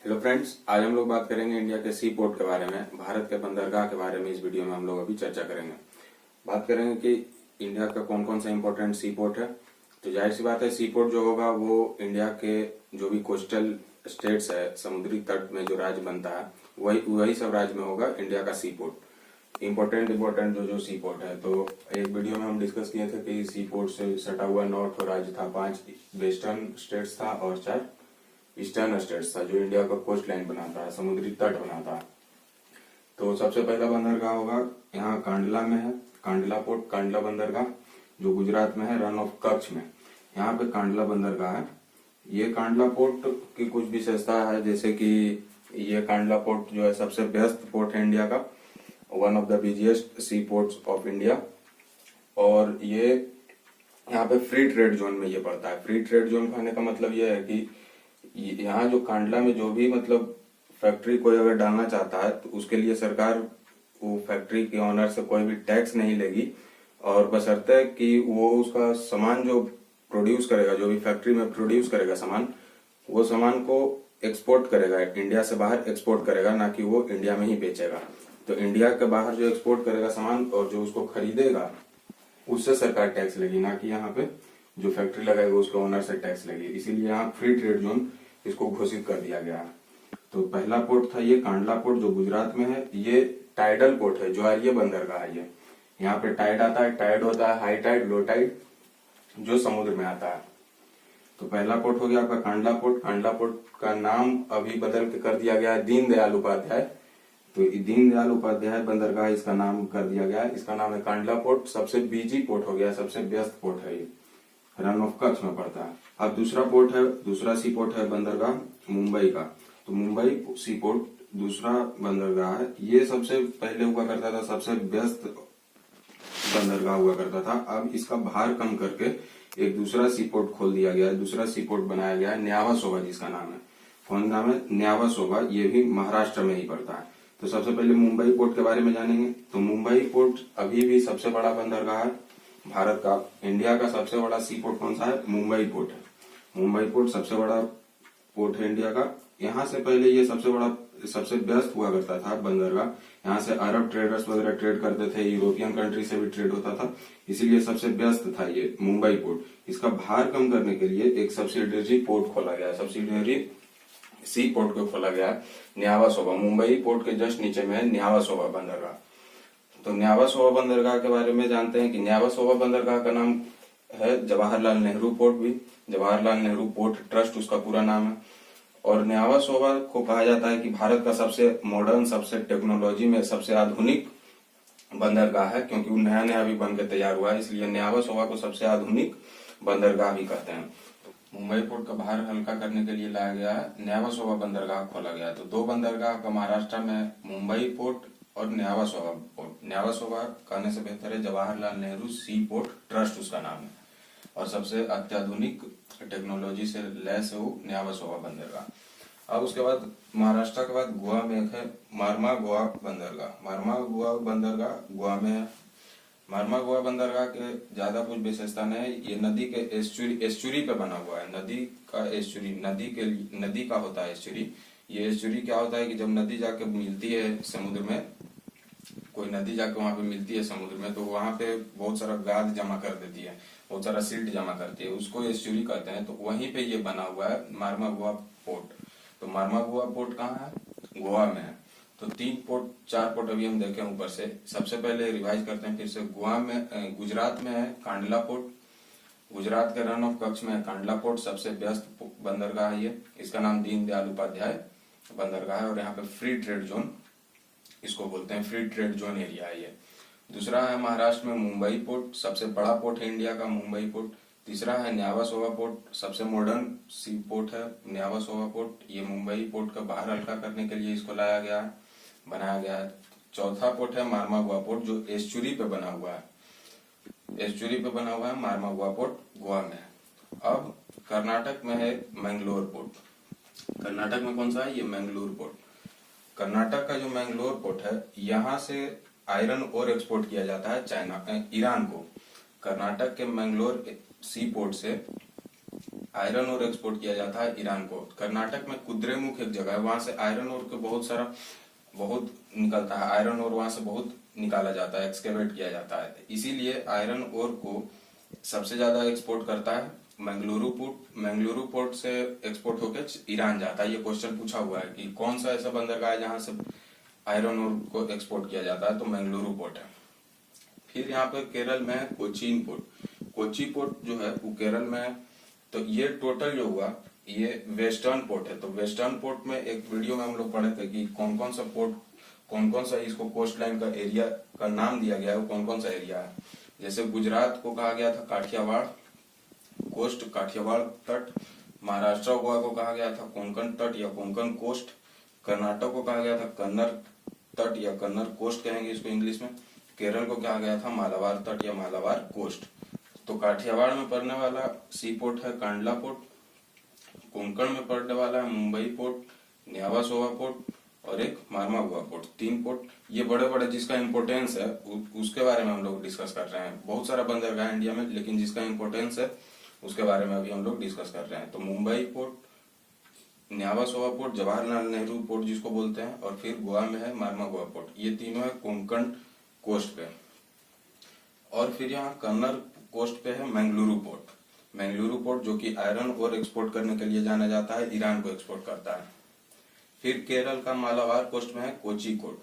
Hello friends, आज हम लोग बात करेंगे इंडिया के सी पोर्ट के बारे में, भारत के बंदरगाह के बारे में। इस वीडियो में हम लोग अभी चर्चा करेंगे। बात करेंगे कि इंडिया का कौन कौन सा इंपॉर्टेंट सी पोर्ट है। तो जाहिर सी बात है, सी पोर्ट जो होगा वो इंडिया के जो भी कोस्टल स्टेट्स है, समुद्री तट में जो राज्य बनता है, वही सब राज्य में होगा इंडिया का सी पोर्ट। इम्पोर्टेंट जो सी पोर्ट है। तो एक वीडियो में हम डिस्कस किए थे कि सी पोर्ट से सटा हुआ 9 राज्य था, 5 वेस्टर्न स्टेट्स था और 4 ईस्टर्न स्टेट्स था, जो इंडिया का कोस्ट लाइन बनाता है, समुद्री तट बनाता है। तो सबसे पहला बंदरगाह होगा यहाँ कांडला में है, कांडला पोर्ट, कांडला बंदरगाह जो गुजरात में है, रन ऑफ कच्छ में। यहाँ पे कांडला बंदरगाह है। ये कांडला पोर्ट की कुछ विशेषता है, जैसे कि ये कांडला पोर्ट जो है सबसे व्यस्त पोर्ट है इंडिया का, one of the busiest sea ports of India. और ये यहाँ पे फ्री ट्रेड जोन में ये पड़ता है। फ्री ट्रेड जोन कहने का मतलब ये है कि यहाँ जो कांडला में जो भी मतलब फैक्ट्री कोई अगर डालना चाहता है तो उसके लिए सरकार वो फैक्ट्री के ऑनर से कोई भी टैक्स नहीं लेगी, और बशर्ते कि वो उसका सामान जो प्रोड्यूस करेगा, जो भी फैक्ट्री में प्रोड्यूस करेगा सामान, वो सामान को एक्सपोर्ट करेगा, इंडिया से बाहर एक्सपोर्ट करेगा, ना कि वो इंडिया में ही बेचेगा। तो इंडिया के बाहर जो एक्सपोर्ट करेगा सामान और जो उसको खरीदेगा उससे सरकार टैक्स लेगी, ना कि यहाँ पे जो फैक्ट्री लगाएगा उसके ओनर से टैक्स लेगी। इसीलिए यहाँ फ्री ट्रेड जोन इसको घोषित कर दिया गया है। तो पहला पोर्ट था ये कांडला पोर्ट जो गुजरात में है। ये टाइडल पोर्ट है, ज्वारीय बंदरगाह है ये। यहाँ पे टाइड आता है, टाइड होता है हाई टाइड, लो टाइड, जो समुद्र में आता है। तो पहला पोर्ट हो गया आपका कांडला पोर्ट। कांडला पोर्ट का नाम अभी बदल के कर दिया गया है दीनदयाल उपाध्याय। तो दीनदयाल उपाध्याय बंदरगाह इसका नाम कर दिया गया है। इसका नाम है कांडला पोर्ट। सबसे बिजी पोर्ट हो गया, सबसे व्यस्त पोर्ट है ये, रन ऑफ कच्छ में पड़ता है। अब दूसरा पोर्ट है, दूसरा सी पोर्ट है बंदरगाह मुंबई का। तो मुंबई सी पोर्ट दूसरा बंदरगाह है। ये सबसे पहले हुआ करता था, सबसे व्यस्त बंदरगाह हुआ करता था। अब इसका भार कम करके एक दूसरा सी पोर्ट खोल दिया गया है, दूसरा सी पोर्ट बनाया गया है, न्यावासोवा जिसका नाम है। कौन नाम है? न्यावासोवा। ये भी महाराष्ट्र में ही पड़ता है। तो सबसे पहले मुंबई पोर्ट के बारे में जानेंगे। तो मुंबई पोर्ट अभी भी सबसे बड़ा बंदरगाह है भारत का। इंडिया का सबसे बड़ा सी पोर्ट कौन सा है? मुंबई पोर्ट है। मुंबई पोर्ट सबसे बड़ा पोर्ट है इंडिया का। यहाँ से पहले ये सबसे व्यस्त हुआ करता था बंदरगाह। यहाँ से अरब ट्रेडर्स वगैरह ट्रेड करते थे, यूरोपियन कंट्री से भी ट्रेड होता था, इसीलिए सबसे व्यस्त था ये मुंबई पोर्ट। इसका भार कम करने के लिए एक सब्सिडरी पोर्ट खोला गया, सब्सिडरी सी पोर्ट को खोला गया, न्यावासोवा। मुंबई पोर्ट के जस्ट नीचे में है न्यावासोवा बंदरगाह। तो न्यावासोवा बंदरगाह के बारे में जानते हैं कि न्यावासोवा बंदरगाह का नाम है जवाहरलाल नेहरू पोर्ट भी, जवाहरलाल नेहरू पोर्ट ट्रस्ट उसका पूरा नाम है। और न्यावासोवा को कहा जाता है कि भारत का सबसे मॉडर्न, सबसे टेक्नोलॉजी में सबसे आधुनिक बंदरगाह है, क्योंकि वो नया नया भी बन के तैयार हुआ है, इसलिए न्यावासोवा को सबसे आधुनिक बंदरगाह भी कहते हैं। मुंबई पोर्ट का भार हल्का करने के लिए लाया गया न्यावासोवा बंदरगाह खोला गया। तो 2 बंदरगाह का महाराष्ट्र में, मुंबई पोर्ट और न्यावासोवा पोर्ट। न्यावासोवा कहने से बेहतर है जवाहरलाल नेहरू सी पोर्ट ट्रस्ट उसका नाम है, और सबसे अत्याधुनिक टेक्नोलॉजी से लैस है वो न्यावासोवा बंदरगाह। अब उसके बाद महाराष्ट्र के बाद गोवा में एक है मारमा गोवा बंदरगाह। मारमा गोवा बंदरगाह गोवा में है। मारमा गोवा बंदरगाह के ज्यादा कुछ विशेषता नहीं है। ये नदी के एस्चुरी पे बना हुआ है। नदी का एस्चुरी, नदी का होता है एस्चुरी। ये एस्चुरी क्या होता है कि जब नदी जाके मिलती है समुद्र में, कोई नदी जाके वहां पे मिलती है समुद्र में, तो वहां पे बहुत सारा गाद जमा कर देती है, बहुत सारा सिल्ट जमा करती है, उसको एस्चुरी कहते हैं। तो वहीं पे ये बना हुआ है मारमा गोवा पोर्ट। तो मारमा गोवा पोर्ट कहाँ है? गोवा में है। तो 4 पोर्ट अभी हम देखें ऊपर से। सबसे पहले रिवाइज करते हैं फिर से। गोवा में, गुजरात में है कांडला पोर्ट। गुजरात के रन ऑफ कच्छ में है कांडला पोर्ट, सबसे व्यस्त बंदरगाह है ये। इसका नाम दीनदयाल उपाध्याय बंदरगाह है, और यहाँ पे फ्री ट्रेड जोन इसको बोलते हैं, फ्री ट्रेड जोन एरिया है ये। दूसरा है महाराष्ट्र में मुंबई पोर्ट, सबसे बड़ा पोर्ट है इंडिया का मुंबई पोर्ट। तीसरा है न्यावासोवा पोर्ट, सबसे मॉडर्न सी पोर्ट है न्यावासोवा पोर्ट। ये मुंबई पोर्ट का भार हल्का करने के लिए इसको लाया गया है, बनाया गया है। चौथा पोर्ट है मारमा गोवा पोर्ट, जो एस्चुरी पे बना हुआ है, एस्चुरी पे बना हुआ है मारमा गोवा पोर्ट गोवा में। अब कर्नाटक में है मैंगलोर पोर्ट। कर्नाटक में कौन सा है? ये मैंगलोर पोर्ट। कर्नाटक का जो मैंगलोर पोर्ट है, यहाँ से आयरन ओर एक्सपोर्ट किया जाता है ईरान को। कर्नाटक के मैंगलोर सी पोर्ट से आयरन ओर एक्सपोर्ट किया जाता है ईरान को। कर्नाटक में कुद्रेमुख एक जगह है, वहां से आयरन ओर के बहुत निकलता है, आयरन ओर वहां से बहुत निकाला जाता है, एक्सकेवेट किया जाता है। इसीलिए आयरन ओर को सबसे ज्यादा एक्सपोर्ट करता है मंगलुरु पोर्ट से एक्सपोर्ट होकर ईरान जाता है। ये क्वेश्चन पूछा हुआ है कि कौन सा ऐसा बंदरगाह है जहां से आयरन ओर को एक्सपोर्ट किया जाता है, तो मंगलुरु पोर्ट है। फिर यहाँ पे केरल में है कोचीन पोर्ट। कोची पोर्ट जो है वो केरल में है। तो ये टोटल जो हुआ ये वेस्टर्न पोर्ट है। तो वेस्टर्न पोर्ट में एक वीडियो में हम लोग पढ़े थे कि कौन कौन सा पोर्ट, कौन कौन सा इसको कोस्ट लाइन का एरिया का नाम दिया गया है, वो कौन कौन सा एरिया है। जैसे गुजरात को कहा गया था काठियावाड़ कोस्ट, काठियावाड़ तट। महाराष्ट्र गोवा को कहा गया था कोंकण तट या कोंकण कोस्ट। कर्नाटक को कहा गया था कन्नर तट या कन्नर कोस्ट कहेंगे इसको इंग्लिश में। केरल को कहा गया था मालाबार तट या मालाबार कोस्ट। तो काठियावाड़ में पड़ने वाला सी पोर्ट है कांडला पोर्ट। कोंकण में पड़ने वाला है मुंबई पोर्ट, न्यावासोवा पोर्ट और एक मार्मागुआ पोर्ट। 3 पोर्ट ये बड़े बड़े जिसका इम्पोर्टेंस है उसके बारे में हम लोग डिस्कस कर रहे हैं। बहुत सारा बंदरगाह इंडिया में, लेकिन जिसका इम्पोर्टेंस है उसके बारे में अभी हम लोग डिस्कस कर रहे हैं। तो Mumbai port, Nhava Sheva port, Jawaharlal Nehru port जिसको बोलते हैं, और फिर गोवा में है मार्मागुआ पोर्ट। ये तीनों है कोंकण कोस्ट पे। और फिर यहाँ कन्नर कोस्ट पे है मंगलुरु पोर्ट। मंगलुरु पोर्ट जो कि आयरन और एक्सपोर्ट करने के लिए जाना जाता है, ईरान को एक्सपोर्ट करता है। फिर केरल का मालाबार कोस्ट में है कोची पोर्ट।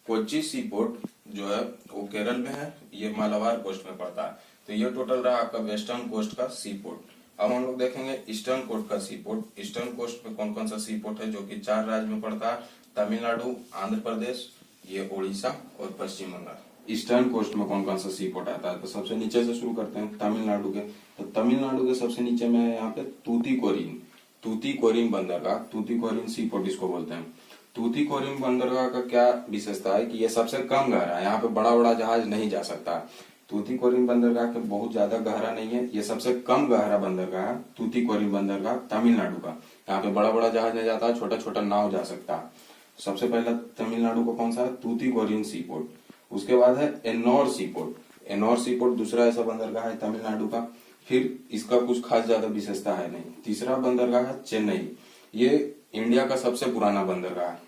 कोची सी पोर्ट जो है वो केरल में है, ये मालाबार कोस्ट में पड़ता है। तो ये टोटल रहा आपका वेस्टर्न कोस्ट का सी पोर्ट। अब हम लोग देखेंगे ईस्टर्न कोस्ट का सी पोर्ट। ईस्टर्न कोस्ट पे कौन कौन सा सी पोर्ट है, जो कि 4 राज्य में पड़ता है, तमिलनाडु, आंध्र प्रदेश, ये उड़ीसा और पश्चिम बंगाल। ईस्टर्न कोस्ट में कौन कौन सा सी पोर्ट आता है, तो सबसे नीचे से शुरू करते हैं तमिलनाडु के। तो तमिलनाडु के सबसे नीचे में है यहाँ पे तूतीकोरिन बंदरगाह। तूतीकोरिन सी पोर्ट इसको बोलते हैं। तूतीकोरिन बंदरगाह का क्या विशेषता है कि ये सबसे कम गहरा है, यहाँ पे बड़ा बड़ा जहाज नहीं जा सकता। तूतीकोरिन बंदरगाह के बहुत ज्यादा गहरा नहीं है, ये सबसे कम गहरा बंदरगाह है तूतीकोरिन बंदरगाह तमिलनाडु का। यहाँ पे बड़ा बड़ा जहाज नहीं जाता, छोटा छोटा नाव जा सकता है। सबसे पहला तमिलनाडु का कौन सा है, तूतीकोरिन सी पोर्ट। उसके बाद है एन्नोर सी पोर्ट। एन्नोर सी पोर्ट दूसरा ऐसा बंदरगाह है तमिलनाडु का। फिर इसका कुछ खास ज्यादा विशेषता है नहीं। तीसरा बंदरगाह है चेन्नई। ये इंडिया का सबसे पुराना बंदरगाह है।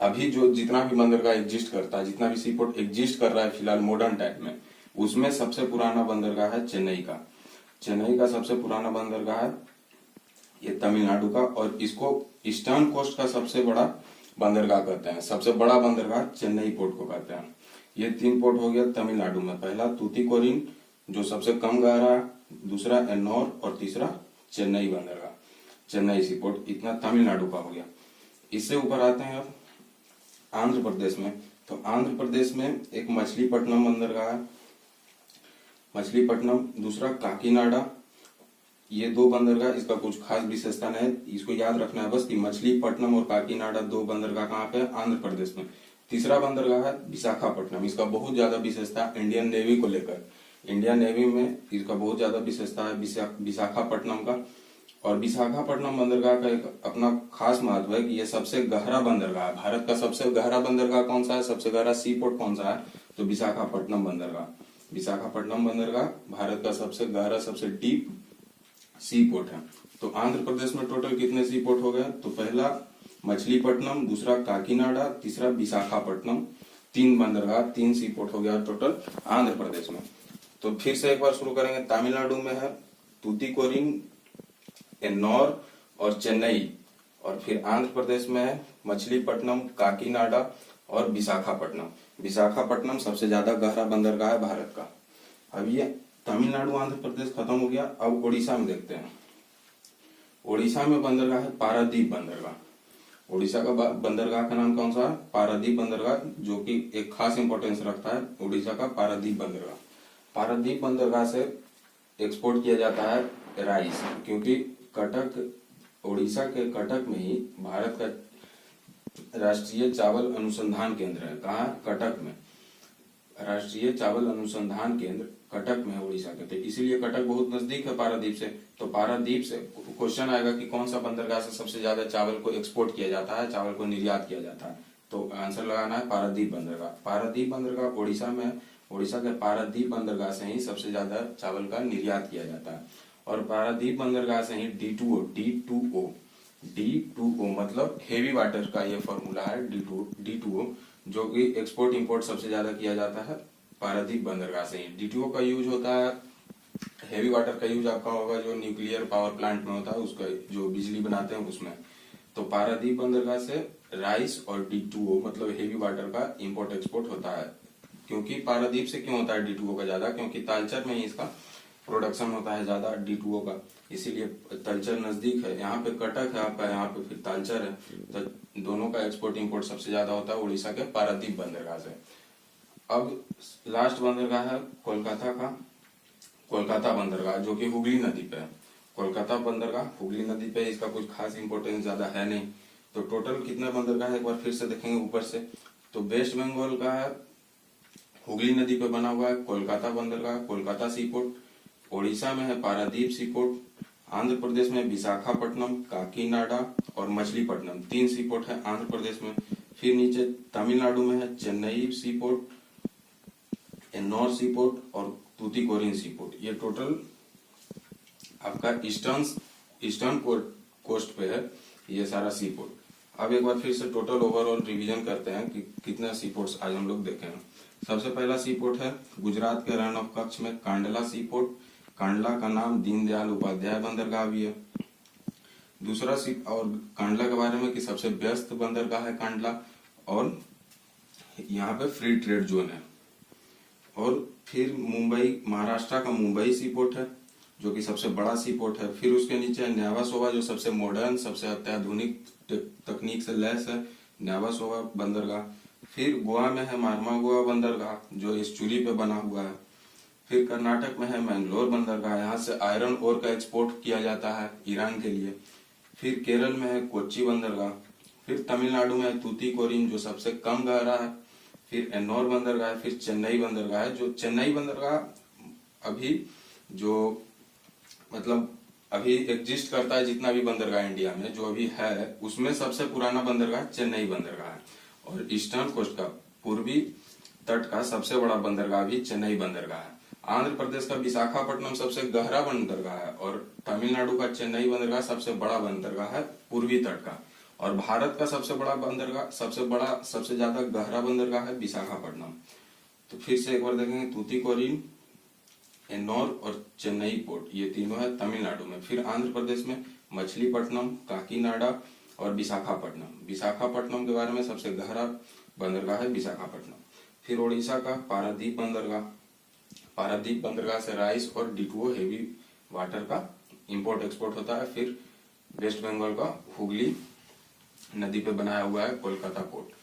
अभी जो जितना भी बंदरगाह एग्जिस्ट करता है, जितना भी सी पोर्ट एग्जिस्ट कर रहा है फिलहाल मॉडर्न टाइम में, उसमें सबसे पुराना बंदरगाह है चेन्नई का। चेन्नई का सबसे पुराना बंदरगाह है ये तमिलनाडु का, और इसको ईस्टर्न कोस्ट का सबसे बड़ा बंदरगाह कहते हैं। सबसे बड़ा बंदरगाह चेन्नई पोर्ट को कहते हैं। ये 3 पोर्ट हो गया तमिलनाडु में। पहला तूतीकोरिन जो सबसे कम गहरा है, दूसरा एन्नोर और तीसरा चेन्नई बंदरगाह, चेन्नई सी पोर्ट। इतना तमिलनाडु का हो गया। इससे ऊपर आते हैं अब आंध्र प्रदेश में। तो आंध्र प्रदेश में एक मछलीपट्टनम बंदरगाह है, मछलीपट्टनम। दूसरा काकीनाडा। ये 2 बंदरगाह, इसका कुछ खास विशेषता नहीं है, इसको याद रखना है बस कि मछलीपट्टनम और काकीनाडा 2 बंदरगाह कहाँ पे है, आंध्र प्रदेश में। तीसरा बंदरगाह है विशाखापट्टनम। इसका बहुत ज्यादा विशेषता है इंडियन नेवी को लेकर। इंडियन नेवी में इसका बहुत ज्यादा विशेषता है विशाखापट्टनम का। और विशाखापट्टनम बंदरगाह का एक अपना खास महत्व है कि ये सबसे गहरा बंदरगाह है। भारत का सबसे गहरा बंदरगाह कौन सा है, सबसे गहरा सी पोर्ट कौन सा है, तो विशाखापट्टनम बंदरगाह। विशाखापट्टनम बंदरगाह भारत का सबसे गहरा, सबसे डीप सी पोर्ट है। तो आंध्र प्रदेश में टोटल कितने सी पोर्ट हो गए, तो पहला मछलीपट्टनम, दूसरा काकीनाडा, तीसरा विशाखापट्टनम। 3 बंदरगाह, 3 सी पोर्ट हो गया टोटल आंध्र प्रदेश में। तो फिर से एक बार शुरू करेंगे। तमिलनाडु में है तूतीकोरिन, एन्नोर और चेन्नई। और फिर आंध्र प्रदेश में है मछलीपट्टनम, काकीनाडा और विशाखापट्टनम। विशाखापट्टनम सबसे ज्यादा गहरा बंदरगाह है भारत का। अब ये तमिलनाडु आंध्र प्रदेश खत्म हो गया। अब उड़ीसा में देखते हैं। उड़ीसा में बंदरगाह है पारादीप बंदरगाह। उड़ीसा का बंदरगाह का नाम कौन सा है, पारादीप बंदरगाह, जो कि एक खास इंपॉर्टेंस रखता है उड़ीसा का पारादीप बंदरगाह। पारादीप बंदरगाह से एक्सपोर्ट किया जाता है राइस, क्योंकि कटक, उड़ीसा के कटक में ही भारत का राष्ट्रीय चावल अनुसंधान केंद्र है। कहाँ, कटक में। राष्ट्रीय चावल अनुसंधान केंद्र कटक में है उड़ीसा के। तो इसीलिए कटक बहुत नजदीक है पारादीप से। तो पारादीप से क्वेश्चन आएगा कि कौन सा बंदरगाह से सबसे ज्यादा चावल को एक्सपोर्ट किया जाता है, चावल को निर्यात किया जाता है, तो आंसर लगाना है पारादीप बंदरगाह। पारादीप बंदरगाह उड़ीसा में, उड़ीसा के पारादीप बंदरगाह से ही सबसे ज्यादा चावल का निर्यात किया जाता है। और पारादीप बंदरगाह से ही D2O मतलब हेवी वाटर का ये फॉर्मूला है D2O, जो कि एक्सपोर्ट इंपोर्ट सबसे ज्यादा किया जाता है पारादीप बंदरगाह से ही। D2O का यूज होता है, हेवी वाटर का यूज आपका होगा जो न्यूक्लियर पावर प्लांट में होता है, उसका जो बिजली बनाते हैं उसमें। तो पारादीप बंदरगाह से राइस और D2O मतलब हेवी वाटर का इंपोर्ट एक्सपोर्ट होता है। क्योंकि पारादीप से क्यों होता है D2O का ज्यादा, क्योंकि तालचर में ही इसका प्रोडक्शन होता है ज्यादा D2O का, इसीलिए तालचर नजदीक है। यहाँ पे कटक है आपका, यहाँ पे फिर तालचर है, तो दोनों का एक्सपोर्ट इंपोर्ट सबसे ज्यादा होता है उड़ीसा के पारादीप बंदरगाह से। अब लास्ट बंदरगाह है कोलकाता बंदरगाह, जो कि हुगली नदी पे है। कोलकाता बंदरगाह हुगली नदी पे, इसका कुछ खास इंपोर्टेंस ज्यादा है नहीं। तो टोटल कितना बंदरगाह है एक बार फिर से देखेंगे ऊपर से। तो वेस्ट बंगाल का है हुगली नदी पे बना हुआ है कोलकाता बंदरगाह, कोलकाता सी पोर्ट। ओडिशा में है पारादीप सी पोर्ट। आंध्र प्रदेश में विशाखापट्टनम, काकीनाडा और मछलीपट्टनम, 3 सी पोर्ट है आंध्र प्रदेश में। फिर नीचे तमिलनाडु में है चेन्नई सी पोर्ट, एन्नौर सी पोर्ट और तूतीकोरिन सी पोर्ट। ये टोटल आपका ईस्टर्न कोस्ट पे है ये सारा सी पोर्ट। अब एक बार फिर से टोटल ओवरऑल रिवीजन करते हैं कि कितना सी पोर्ट्स आज हम लोग देखे हैं। सबसे पहला सी पोर्ट है गुजरात के रण ऑफ कच्छ में कांडला सी पोर्ट। कांडला का नाम दीनदयाल उपाध्याय बंदरगाह भी है। दूसरा सी और कांडला के बारे में कि सबसे व्यस्त बंदरगाह है कांडला, और यहाँ पे फ्री ट्रेड जोन है। और फिर मुंबई, महाराष्ट्र का मुंबई सी पोर्ट है जो कि सबसे बड़ा सी पोर्ट है। फिर उसके नीचे है न्यावासोवा, जो सबसे मॉडर्न, सबसे अत्याधुनिक तकनीक से लैस है, न्यावासोवा बंदरगाह। फिर गोवा में है मार्मागोवा बंदरगाह जो इस चुली पे बना हुआ है। फिर कर्नाटक में है मैंगलोर बंदरगाह, यहाँ से आयरन ओर का एक्सपोर्ट किया जाता है ईरान के लिए। फिर केरल में है कोच्चि बंदरगाह। फिर तमिलनाडु में है तूतीकोरिन जो सबसे कम गहरा है। फिर एन्नौर बंदरगाह है। फिर चेन्नई बंदरगाह है, जो चेन्नई बंदरगाह अभी जो मतलब अभी एग्जिस्ट करता है, जितना भी बंदरगाह इंडिया में जो अभी है उसमें सबसे पुराना बंदरगाह चेन्नई बंदरगाह है। और ईस्टर्न कोस्ट का, पूर्वी तट का सबसे बड़ा बंदरगाह भी चेन्नई बंदरगाह है। आंध्र प्रदेश का विशाखापट्टनम सबसे गहरा बंदरगाह है, और तमिलनाडु का चेन्नई बंदरगाह सबसे बड़ा बंदरगाह है पूर्वी तट का। और भारत का सबसे बड़ा बंदरगाह, सबसे ज्यादा गहरा बंदरगाह है विशाखापट्टनम। तो फिर से एक बार देखेंगे, तूतीकोरिन, एन्नौर और चेन्नई पोर्ट, ये तीनों है तमिलनाडु में। फिर आंध्र प्रदेश में मछलीपट्टनम, काकीनाडा और विशाखापट्टनम। विशाखापट्टनम के बारे में सबसे गहरा बंदरगाह है विशाखापट्टनम। फिर ओडिशा का पारादीप बंदरगाह, पारादीप बंदरगाह से राइस और D2O हेवी वाटर का इंपोर्ट एक्सपोर्ट होता है। फिर वेस्ट बंगाल का हुगली नदी पे बनाया हुआ है कोलकाता पोर्ट।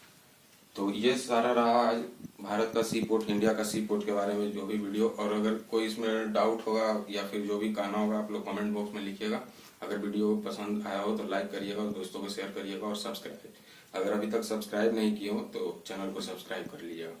तो ये सारा रहा आज भारत का सी पोर्ट, इंडिया का सी पोर्ट के बारे में जो भी वीडियो। और अगर कोई इसमें डाउट होगा या फिर जो भी कहना होगा आप लोग कमेंट बॉक्स में लिखिएगा। अगर वीडियो पसंद आया हो तो लाइक करिएगा और दोस्तों को शेयर करिएगा, और सब्सक्राइब, अगर अभी तक सब्सक्राइब नहीं किए हो तो चैनल को सब्सक्राइब कर लीजिएगा।